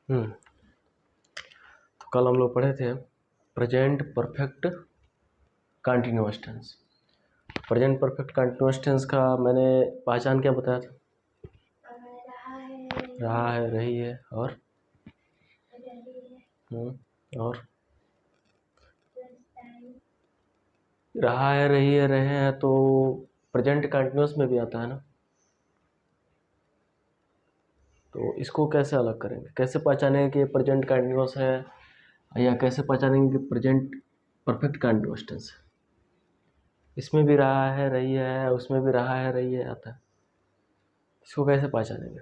तो कल हम लोग पढ़े थे present perfect continuous tense. Present perfect continuous tense का मैंने पहचान क्या बताया था? रहा है, रही है और और रहा है, रही है, रहे हैं, तो प्रेजेंट कंटिन्यूअस में भी आता है ना। तो इसको कैसे अलग करेंगे, कैसे पहचानेंगे कि प्रेजेंट कंटिन्यूअस है, या कैसे पहचानेंगे कि प्रेजेंट परफेक्ट कंटिन्यूअस टेंस है? इसमें भी रहा है, रही है, उसमें भी रहा है, रही है आता है। इसको कैसे पहचानेंगे?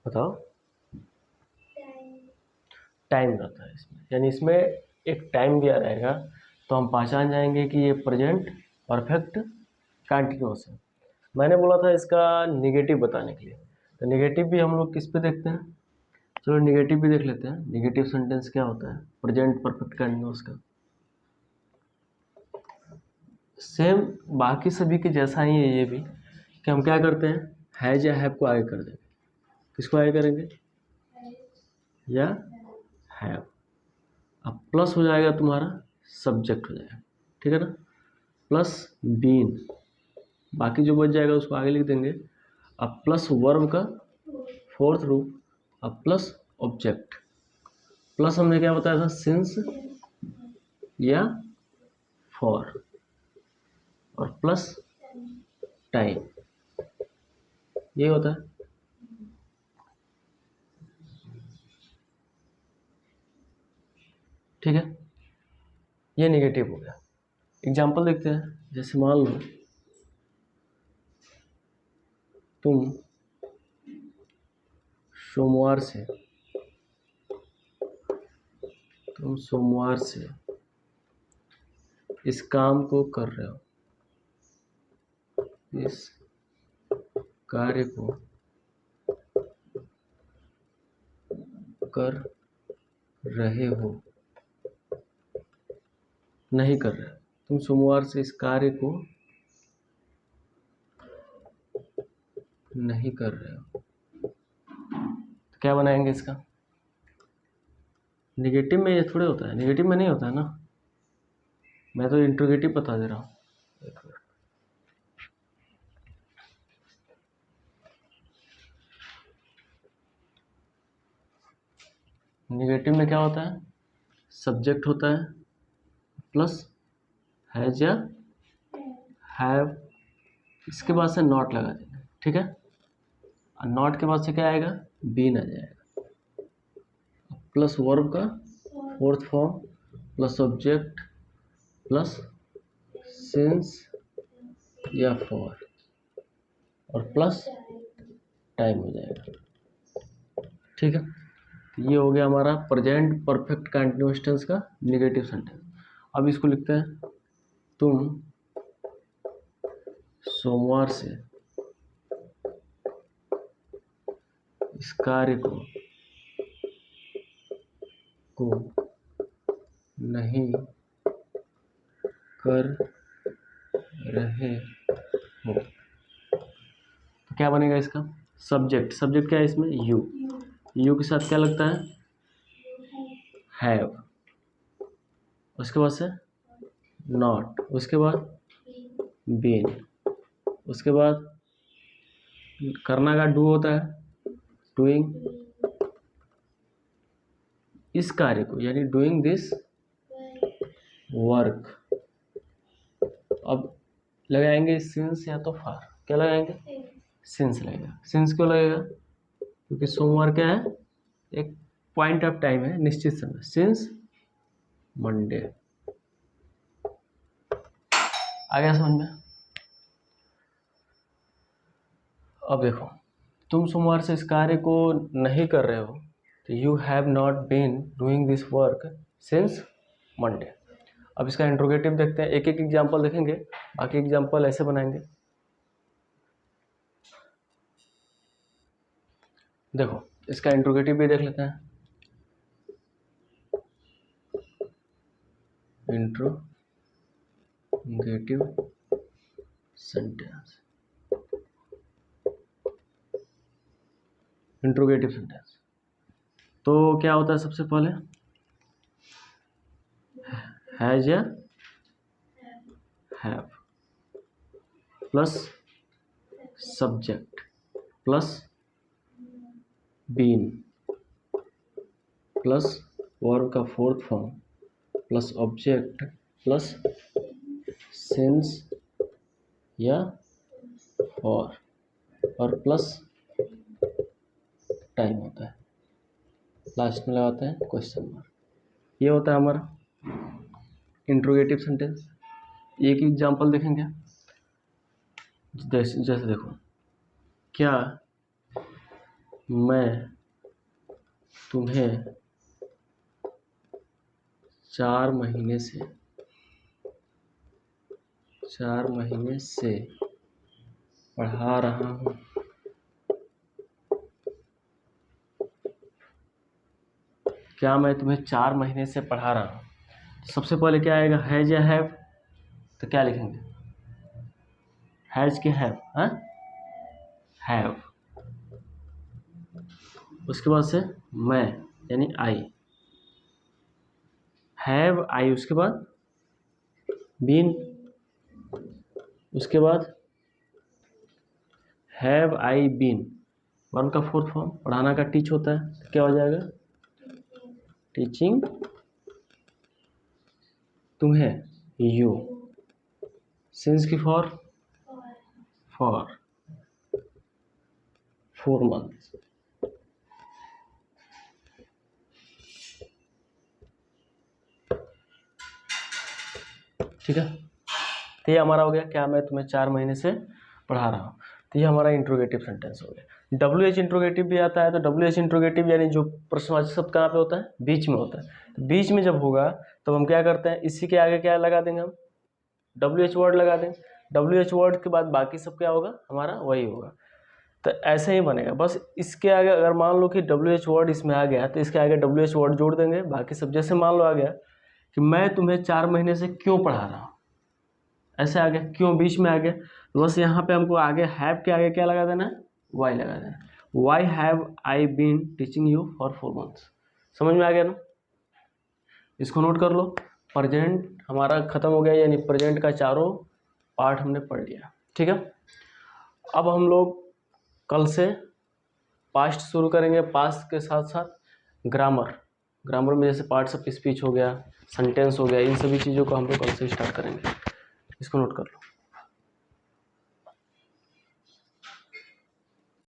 बताओ। टाइम रहता है इसमें, यानी इसमें एक टाइम दिया रहेगा तो हम पहचान जाएंगे कि ये प्रेजेंट परफेक्ट कंटिन्यूअस है। मैंने बोला था इसका निगेटिव बताने के लिए, तो निगेटिव भी हम लोग किस पे देखते हैं? चलो निगेटिव भी देख लेते हैं। निगेटिव सेंटेंस क्या होता है प्रेजेंट परफेक्ट कंटिन्यूअस का? सेम बाकी सभी के जैसा ही है ये भी, कि हम क्या करते हैं, हैज या हैव को आगे कर देंगे। किसको आगे करेंगे? या हैव। अब प्लस हो जाएगा तुम्हारा, सब्जेक्ट हो जाएगा, ठीक है ना, प्लस बीन। बाकी जो बच जाएगा उसको आगे लिख देंगे। अब प्लस वर्ब का फोर्थ रूप, अब प्लस ऑब्जेक्ट। प्लस हमने क्या बताया था, सिंस या फॉर, और प्लस टाइम, ये होता है। ठीक है, ये नेगेटिव हो गया। एग्जाम्पल देखते हैं। जैसे मान लो तुम सोमवार से इस काम को कर रहे हो, इस कार्य को कर रहे हो, नहीं कर रहे हो। तुम सोमवार से इस कार्य को नहीं कर रहे हो, तो क्या बनाएंगे इसका? नेगेटिव में ये थोड़े होता है, नेगेटिव में नहीं होता है ना, मैं तो इंट्रोगेटिव बता दे रहा हूँ। नेगेटिव में क्या होता है, सब्जेक्ट होता है प्लस हैज या हैव, इसके बाद से नॉट लगा देंगे, ठीक है। और नॉट के बाद से क्या आएगा, बीन आ जाएगा, प्लस वर्ब का fourth form, plus object, plus since या फॉर, और प्लस टाइम हो जाएगा। ठीक है, तो ये हो गया हमारा प्रेजेंट परफेक्ट कंटिन्यूअस टेंस का नेगेटिव सेंटेंस। अब इसको लिखते हैं, तुम सोमवार से इस कार्य को नहीं कर रहे हो, तो क्या बनेगा इसका? सब्जेक्ट, सब्जेक्ट क्या है इसमें, यू। यू के साथ क्या लगता है, हैव, उसके बाद से नॉट, उसके बाद बीन, उसके बाद करना का डू होता है, डूइंग इस कार्य को, यानी डूइंग दिस वर्क। अब लगाएंगे सिंस या तो फार, क्या लगाएंगे, सिंस लगेगा। सिंस क्यों लगेगा, क्योंकि सोमवार क्या है, एक पॉइंट ऑफ टाइम है, निश्चित समय, सिंस मंडे। आ गया समझ में? अब देखो, तुम सोमवार से इस कार्य को नहीं कर रहे हो, तो you have not been doing this work since Monday. अब इसका इंट्रोगेटिव देखते हैं, एक एक एग्जाम्पल देखेंगे, बाकी एग्जाम्पल ऐसे बनाएंगे। देखो इसका इंट्रोगेटिव भी देख लेते हैं। Interrogative sentence, interrogative sentence. तो क्या होता है सबसे पहले, हैज या have plus subject plus been plus verb का fourth form plus object plus since या और प्लस टाइम होता है, लास्ट में लगाते हैं क्वेश्चन मार्क। ये होता है हमारा इंट्रोगेटिव सेंटेंस। एक एग्जांपल देखेंगे, जैसे देखो, क्या मैं तुम्हें 4 महीने से पढ़ा रहा हूँ। क्या मैं तुम्हें 4 महीने से पढ़ा रहा हूँ। सबसे पहले क्या आएगा, हैज या हैव। तो क्या लिखेंगे, हैज के हैव, हाँ हैव। उसके बाद से मैं यानी आई, हैव आई। उसके बाद बीन, उसके बाद हैव आई बीन, वर्ब का फोर्थ फॉर्म, पढ़ाना का टीच होता है, तो क्या हो जाएगा, टीचिंग तुम्हें, यू। सिंस की फॉर 4 मंथ्स। ठीक है, तो ये हमारा हो गया, क्या मैं तुम्हें 4 महीने से पढ़ा रहा हूँ। तो ये हमारा इंट्रोगेटिव सेंटेंस हो गया। WH इंट्रोगेटिव भी आता है। तो WH इंट्रोगेटिव यानी जो प्रश्नवाचक शब्द कहाँ पे होता है, बीच में होता है। तो बीच में जब होगा तो हम क्या करते हैं, इसी के आगे क्या लगा देंगे, हम WH वर्ड लगा देंगे। WH वर्ड के बाद बाकी सब क्या होगा, हमारा वही होगा। तो ऐसे ही बनेगा, बस इसके आगे अगर मान लो कि WH वर्ड इसमें आ गया तो इसके आगे WH वर्ड जोड़ देंगे, बाकी सब। जैसे मान लो आ गया कि मैं तुम्हें 4 महीने से क्यों पढ़ा रहा हूँ, ऐसे आ गया, क्यों बीच में आ गया। तो बस यहाँ पे हमको आगे हैव के आगे क्या लगा देना है, वाई लगा देना है। Why have I been teaching you for 4 months. समझ में आ गया ना, इसको नोट कर लो। प्रेजेंट हमारा खत्म हो गया, यानी प्रेजेंट का चारों पार्ट हमने पढ़ लिया। ठीक है, अब हम लोग कल से पास्ट शुरू करेंगे। पास्ट के साथ साथ ग्रामर में जैसे पार्ट्स ऑफ स्पीच हो गया, सेंटेंस हो गया, इन सभी चीज़ों को हम लोग कल से स्टार्ट करेंगे। इसको नोट कर लो।